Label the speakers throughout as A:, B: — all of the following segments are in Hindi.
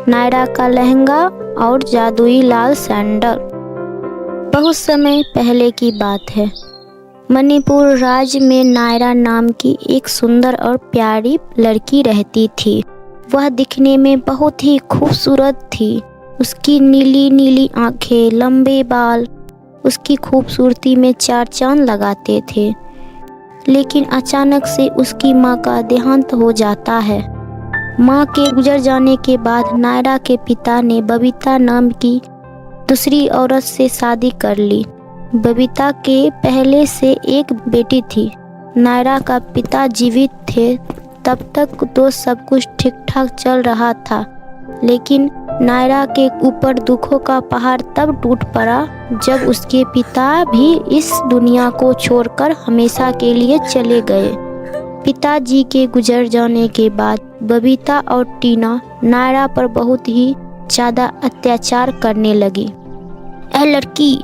A: नायरा का लहंगा और जादुई लाल सैंडल। बहुत समय पहले की बात है। मणिपुर राज्य में नायरा नाम की एक सुंदर और प्यारी लड़की रहती थी। वह दिखने में बहुत ही खूबसूरत थी। उसकी नीली नीली आंखें, लंबे बाल उसकी खूबसूरती में चार चांद लगाते थे। लेकिन अचानक से उसकी माँ का देहांत हो जाता है। माँ के गुजर जाने के बाद नायरा के पिता ने बबीता नाम की दूसरी औरत से शादी कर ली। बबीता के पहले से एक बेटी थी। नायरा का पिता जीवित थे तब तक तो सब कुछ ठीक ठाक चल रहा था, लेकिन नायरा के ऊपर दुखों का पहाड़ तब टूट पड़ा जब उसके पिता भी इस दुनिया को छोड़कर हमेशा के लिए चले गए। पिताजी के गुजर जाने के बाद बबीता और टीना नायरा पर बहुत ही ज़्यादा अत्याचार करने लगी। ऐ लड़की,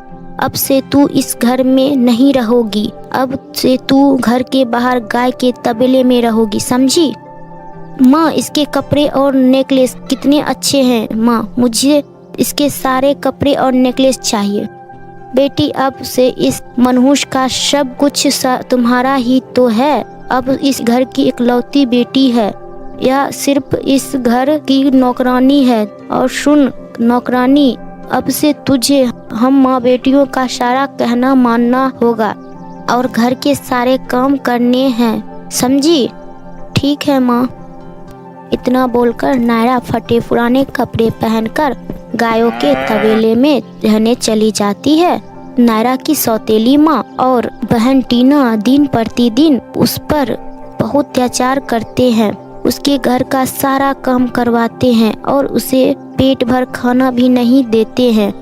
A: अब से तू इस घर में नहीं रहोगी। अब से तू घर के बाहर गाय के तबेले में रहोगी, समझी? माँ, इसके कपड़े और नेकलेस कितने अच्छे हैं। माँ, मुझे इसके सारे कपड़े और नेकलेस चाहिए। बेटी, अब से इस मनहूस का सब कुछ तुम्हारा ही तो है। अब इस घर की इकलौती बेटी है। यह सिर्फ इस घर की नौकरानी है। और सुन नौकरानी, अब से तुझे हम माँ बेटियों का सारा कहना मानना होगा और घर के सारे काम करने हैं, समझी? ठीक है माँ। इतना बोलकर नायरा फटे पुराने कपड़े पहनकर गायों के तबेले में रहने चली जाती है। नायरा की सौतेली माँ और बहन टीना दिन प्रतिदिन उस पर बहुत अत्याचार करते हैं। उसके घर का सारा काम करवाते हैं और उसे पेट भर खाना भी नहीं देते हैं।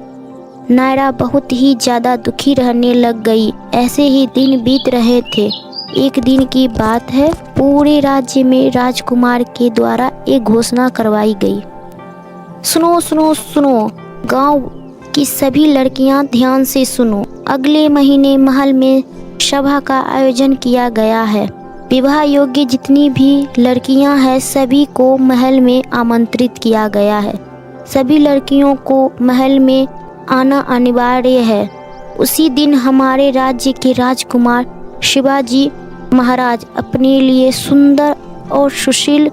A: नायरा बहुत ही ज़्यादा दुखी रहने लग गई। ऐसे ही दिन बीत रहे थे। एक दिन की बात है, पूरे राज्य में राजकुमार के द्वारा एक घोषणा करवाई गई। सुनो सुनो सुनो, गांव की सभी लड़कियां ध्यान से सुनो। अगले महीने महल में सभा का आयोजन किया गया है। विवाह योग्य जितनी भी लड़कियां हैं सभी को महल में आमंत्रित किया गया है। सभी लड़कियों को महल में आना अनिवार्य है। उसी दिन हमारे राज्य के राजकुमार शिवाजी महाराज अपने लिए सुंदर और सुशील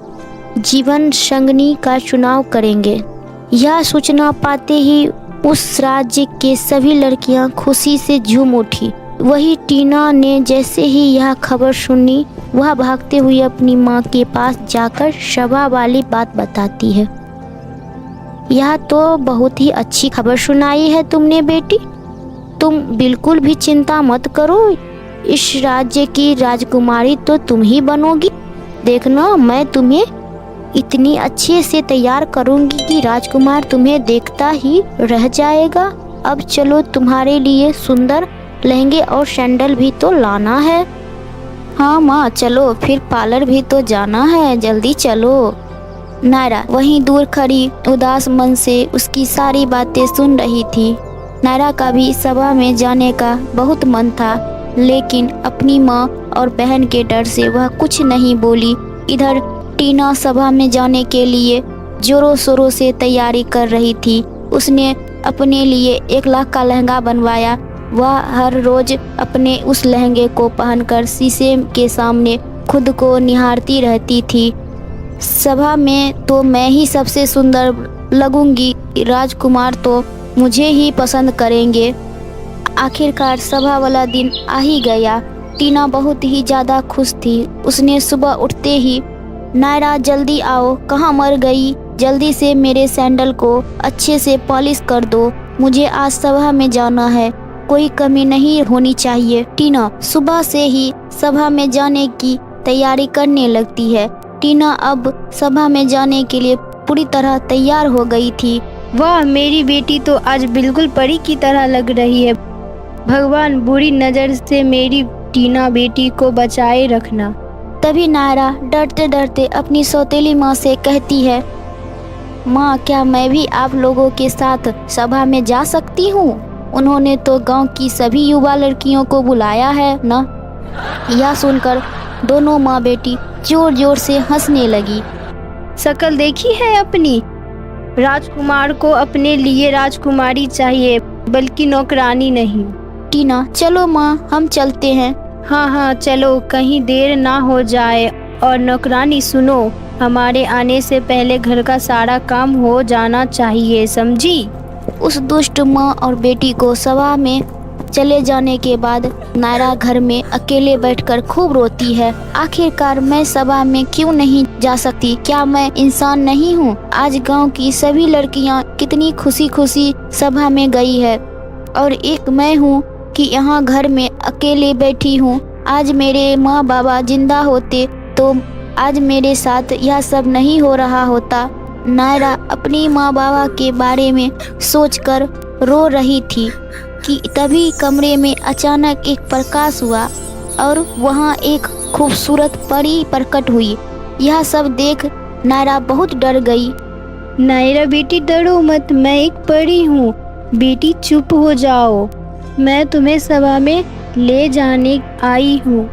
A: जीवन संगनी का चुनाव करेंगे। यह सूचना पाते ही उस राज्य के सभी लड़कियां खुशी से झूम उठी। वही टीना ने जैसे ही यह खबर सुनी, वह भागते हुए अपनी माँ के पास जाकर सभा वाली बात बताती है। यह तो बहुत ही अच्छी खबर सुनाई है तुमने बेटी। तुम बिल्कुल भी चिंता मत करो। इस राज्य की राजकुमारी तो तुम ही बनोगी। देखना, मैं तुम्हें इतनी अच्छे से तैयार करूंगी कि राजकुमार तुम्हें देखता ही रह जाएगा। अब चलो, तुम्हारे लिए सुंदर लहंगे और सैंडल भी तो लाना है। हाँ माँ, चलो, फिर पार्लर भी तो जाना है, जल्दी चलो। नायरा वहीं दूर खड़ी उदास मन से उसकी सारी बातें सुन रही थी। नायरा का भी सभा में जाने का बहुत मन था, लेकिन अपनी माँ और बहन के डर से वह कुछ नहीं बोली। इधर टीना सभा में जाने के लिए जोरों शोरों से तैयारी कर रही थी। उसने अपने लिए 1 लाख का लहंगा बनवाया। वह हर रोज अपने उस लहंगे को पहनकर शीशे के सामने खुद को निहारती रहती थी। सभा में तो मैं ही सबसे सुंदर लगूंगी, राजकुमार तो मुझे ही पसंद करेंगे। आखिरकार सभा वाला दिन आ ही गया। टीना बहुत ही ज़्यादा खुश थी। उसने सुबह उठते ही, नायरा जल्दी आओ, कहाँ मर गई? जल्दी से मेरे सैंडल को अच्छे से पॉलिश कर दो। मुझे आज सभा में जाना है, कोई कमी नहीं होनी चाहिए। टीना सुबह से ही सभा में जाने की तैयारी करने लगती है। टीना अब सभा में जाने के लिए पूरी तरह तैयार हो गई थी।
B: वाह, मेरी बेटी तो आज बिल्कुल परी की तरह लग रही है। भगवान बुरी नज़र से मेरी टीना बेटी को बचाए रखना।
A: तभी नायरा डरते डरते अपनी सौतेली माँ से कहती है, माँ, क्या मैं भी आप लोगों के साथ सभा में जा सकती हूँ? उन्होंने तो गांव की सभी युवा लड़कियों को बुलाया है ना। यह सुनकर दोनों माँ बेटी जोर जोर से हंसने लगी।
B: शक्ल देखी है अपनी? राजकुमार को अपने लिए राजकुमारी चाहिए, बल्कि नौकरानी नहीं।
A: टीना, चलो माँ, हम चलते हैं।
B: हाँ हाँ चलो, कहीं देर ना हो जाए। और नौकरानी सुनो, हमारे आने से पहले घर का सारा काम हो जाना चाहिए, समझी?
A: उस दुष्ट माँ और बेटी को सभा में चले जाने के बाद नायरा घर में अकेले बैठकर खूब रोती है। आखिरकार मैं सभा में क्यों नहीं जा सकती? क्या मैं इंसान नहीं हूँ? आज गांव की सभी लड़कियाँ कितनी खुशी खुशी सभा में गई है और एक मैं हूँ कि यहाँ घर में अकेले बैठी हूँ। आज मेरे माँ बाबा जिंदा होते तो आज मेरे साथ यह सब नहीं हो रहा होता। नायरा अपनी माँ बाबा के बारे में सोचकर रो रही थी कि तभी कमरे में अचानक एक प्रकाश हुआ और वहाँ एक खूबसूरत परी प्रकट हुई। यह सब देख नायरा बहुत डर गई।
B: नायरा बेटी डरो मत, मैं एक परी हूँ। बेटी चुप हो जाओ, मैं तुम्हें सभा में ले जाने आई हूँ।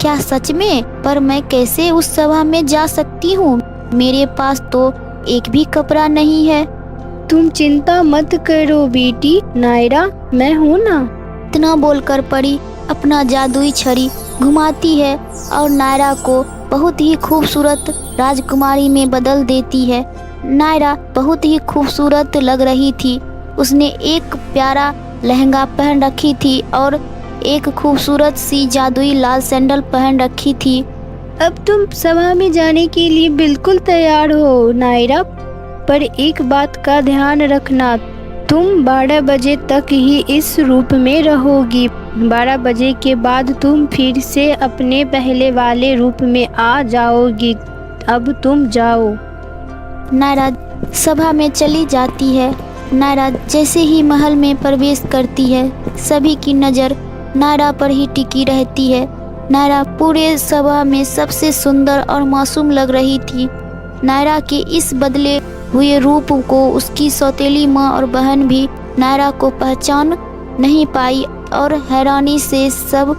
A: क्या सच में? पर मैं कैसे उस सभा में जा सकती हूँ? मेरे पास तो एक भी कपड़ा नहीं है।
B: तुम चिंता मत करो बेटी, नायरा मैं हूँ ना।
A: इतना बोलकर परी अपना जादुई छड़ी घुमाती है और नायरा को बहुत ही खूबसूरत राजकुमारी में बदल देती है। नायरा बहुत ही खूबसूरत लग रही थी। उसने एक प्यारा लहंगा पहन रखी थी और एक खूबसूरत सी जादुई लाल सैंडल पहन रखी थी।
B: अब तुम सभा में जाने के लिए बिल्कुल तैयार हो नायरा, पर एक बात का ध्यान रखना, तुम 12 बजे तक ही इस रूप में रहोगी। 12 बजे के बाद तुम फिर से अपने पहले वाले रूप में आ जाओगी। अब तुम जाओ।
A: नायरा सभा में चली जाती है। नायरा जैसे ही महल में प्रवेश करती है, सभी की नज़र नायरा पर ही टिकी रहती है। नायरा पूरे सभा में सबसे सुंदर और मासूम लग रही थी। नायरा के इस बदले हुए रूप को उसकी सौतेली माँ और बहन भी नायरा को पहचान नहीं पाई और हैरानी से सब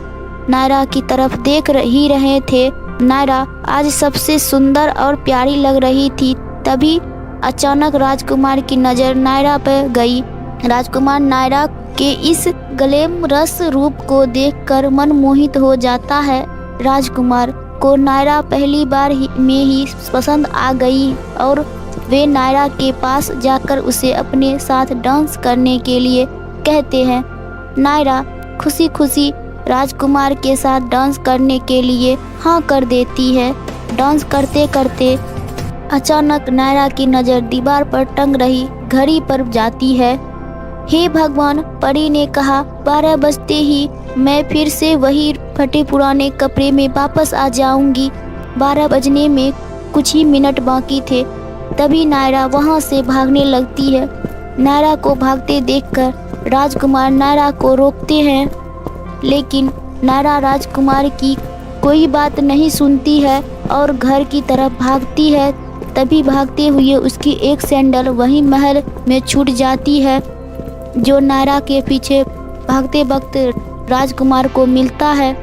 A: नायरा की तरफ देख ही रहे थे। नायरा आज सबसे सुंदर और प्यारी लग रही थी। तभी अचानक राजकुमार की नज़र नायरा पर गई। राजकुमार नायरा के इस ग्लैमरस रूप को देखकर मनमोहित हो जाता है। राजकुमार को नायरा पहली बार में ही पसंद आ गई और वे नायरा के पास जाकर उसे अपने साथ डांस करने के लिए कहते हैं। नायरा खुशी खुशी राजकुमार के साथ डांस करने के लिए हाँ कर देती है। डांस करते करते अचानक नायरा की नज़र दीवार पर टंग रही घड़ी पर जाती है। हे भगवान, परी ने कहा 12 बजते ही मैं फिर से वही फटे पुराने कपड़े में वापस आ जाऊंगी। 12 बजने में कुछ ही मिनट बाकी थे। तभी नायरा वहां से भागने लगती है। नायरा को भागते देखकर राजकुमार नायरा को रोकते हैं, लेकिन नायरा राजकुमार की कोई बात नहीं सुनती है और घर की तरफ भागती है। तभी भागते हुए उसकी एक सैंडल वहीं महल में छूट जाती है, जो नायरा के पीछे भागते वक्त राजकुमार को मिलता है।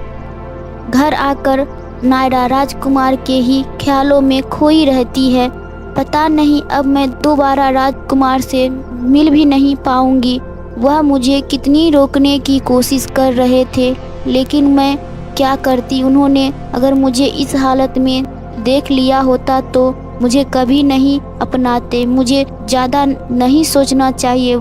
A: घर आकर नायरा राजकुमार के ही ख्यालों में खोई रहती है। पता नहीं अब मैं दोबारा राजकुमार से मिल भी नहीं पाऊंगी। वह मुझे कितनी रोकने की कोशिश कर रहे थे, लेकिन मैं क्या करती। उन्होंने अगर मुझे इस हालत में देख लिया होता तो मुझे कभी नहीं अपनाते। मुझे ज़्यादा नहीं सोचना चाहिए।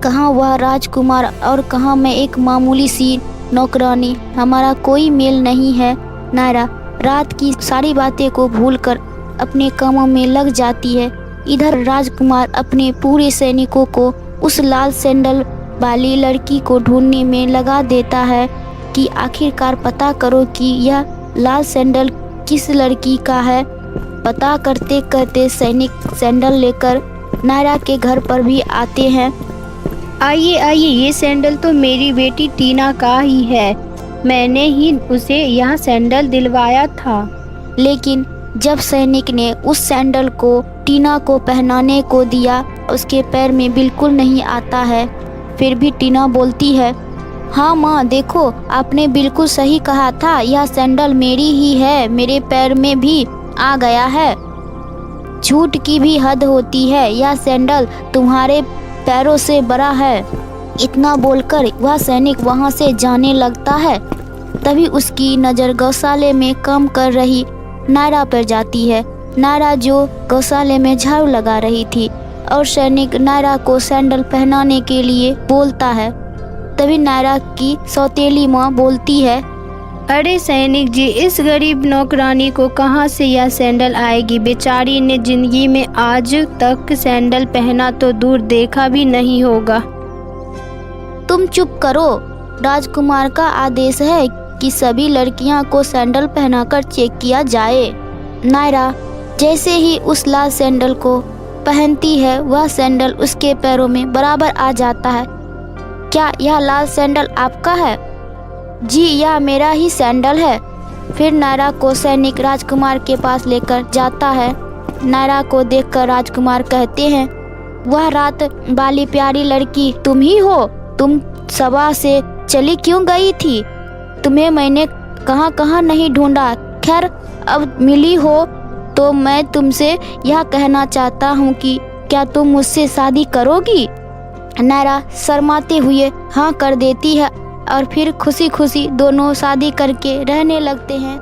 A: कहाँ वह राजकुमार और कहाँ मैं एक मामूली सी नौकरानी। हमारा कोई मेल नहीं है। नायरा रात की सारी बातें को भूलकर अपने कामों में लग जाती है। इधर राजकुमार अपने पूरे सैनिकों को उस लाल सैंडल वाली लड़की को ढूंढने में लगा देता है कि आखिरकार पता करो कि यह लाल सैंडल किस लड़की का है। पता करते करते सैनिक सैंडल लेकर नायरा के घर पर भी आते हैं।
B: आइए आइए, ये सैंडल तो मेरी बेटी टीना का ही है। मैंने ही उसे यह सैंडल दिलवाया था।
A: लेकिन जब सैनिक ने उस सैंडल को टीना को पहनाने को दिया, उसके पैर में बिल्कुल नहीं आता है। फिर भी टीना बोलती है, हाँ माँ देखो, आपने बिल्कुल सही कहा था, यह सैंडल मेरी ही है, मेरे पैर में भी आ गया है। झूठ की भी हद होती है, यह सैंडल तुम्हारे पैरों से बड़ा है। इतना बोलकर वह सैनिक वहां से जाने लगता है। तभी उसकी नज़र गौशाले में काम कर रही नायरा पर जाती है। नायरा जो गौशाले में झाड़ू लगा रही थी और सैनिक नायरा को सैंडल पहनाने के लिए बोलता है। तभी नायरा की सौतेली माँ बोलती है,
B: अरे सैनिक जी, इस गरीब नौकरानी को कहाँ से यह सैंडल आएगी? बेचारी ने जिंदगी में आज तक सैंडल पहना तो दूर देखा भी नहीं होगा।
A: तुम चुप करो, राजकुमार का आदेश है कि सभी लड़कियां को सैंडल पहनाकर चेक किया जाए। नायरा जैसे ही उस लाल सैंडल को पहनती है, वह सैंडल उसके पैरों में बराबर आ जाता है। क्या यह लाल सैंडल आपका है? जी, यह मेरा ही सैंडल है। फिर नायरा को सैनिक राजकुमार के पास लेकर जाता है। नायरा को देखकर राजकुमार कहते हैं, वह रात वाली प्यारी लड़की तुम ही हो? तुम सभा से चली क्यों गई थी? तुम्हें मैंने कहाँ कहाँ नहीं ढूंढा। खैर, अब मिली हो तो मैं तुमसे यह कहना चाहता हूँ कि क्या तुम मुझसे शादी करोगी? नायरा शर्माते हुए हाँ कर देती है और फिर खुशी खुशी दोनों शादी करके रहने लगते हैं।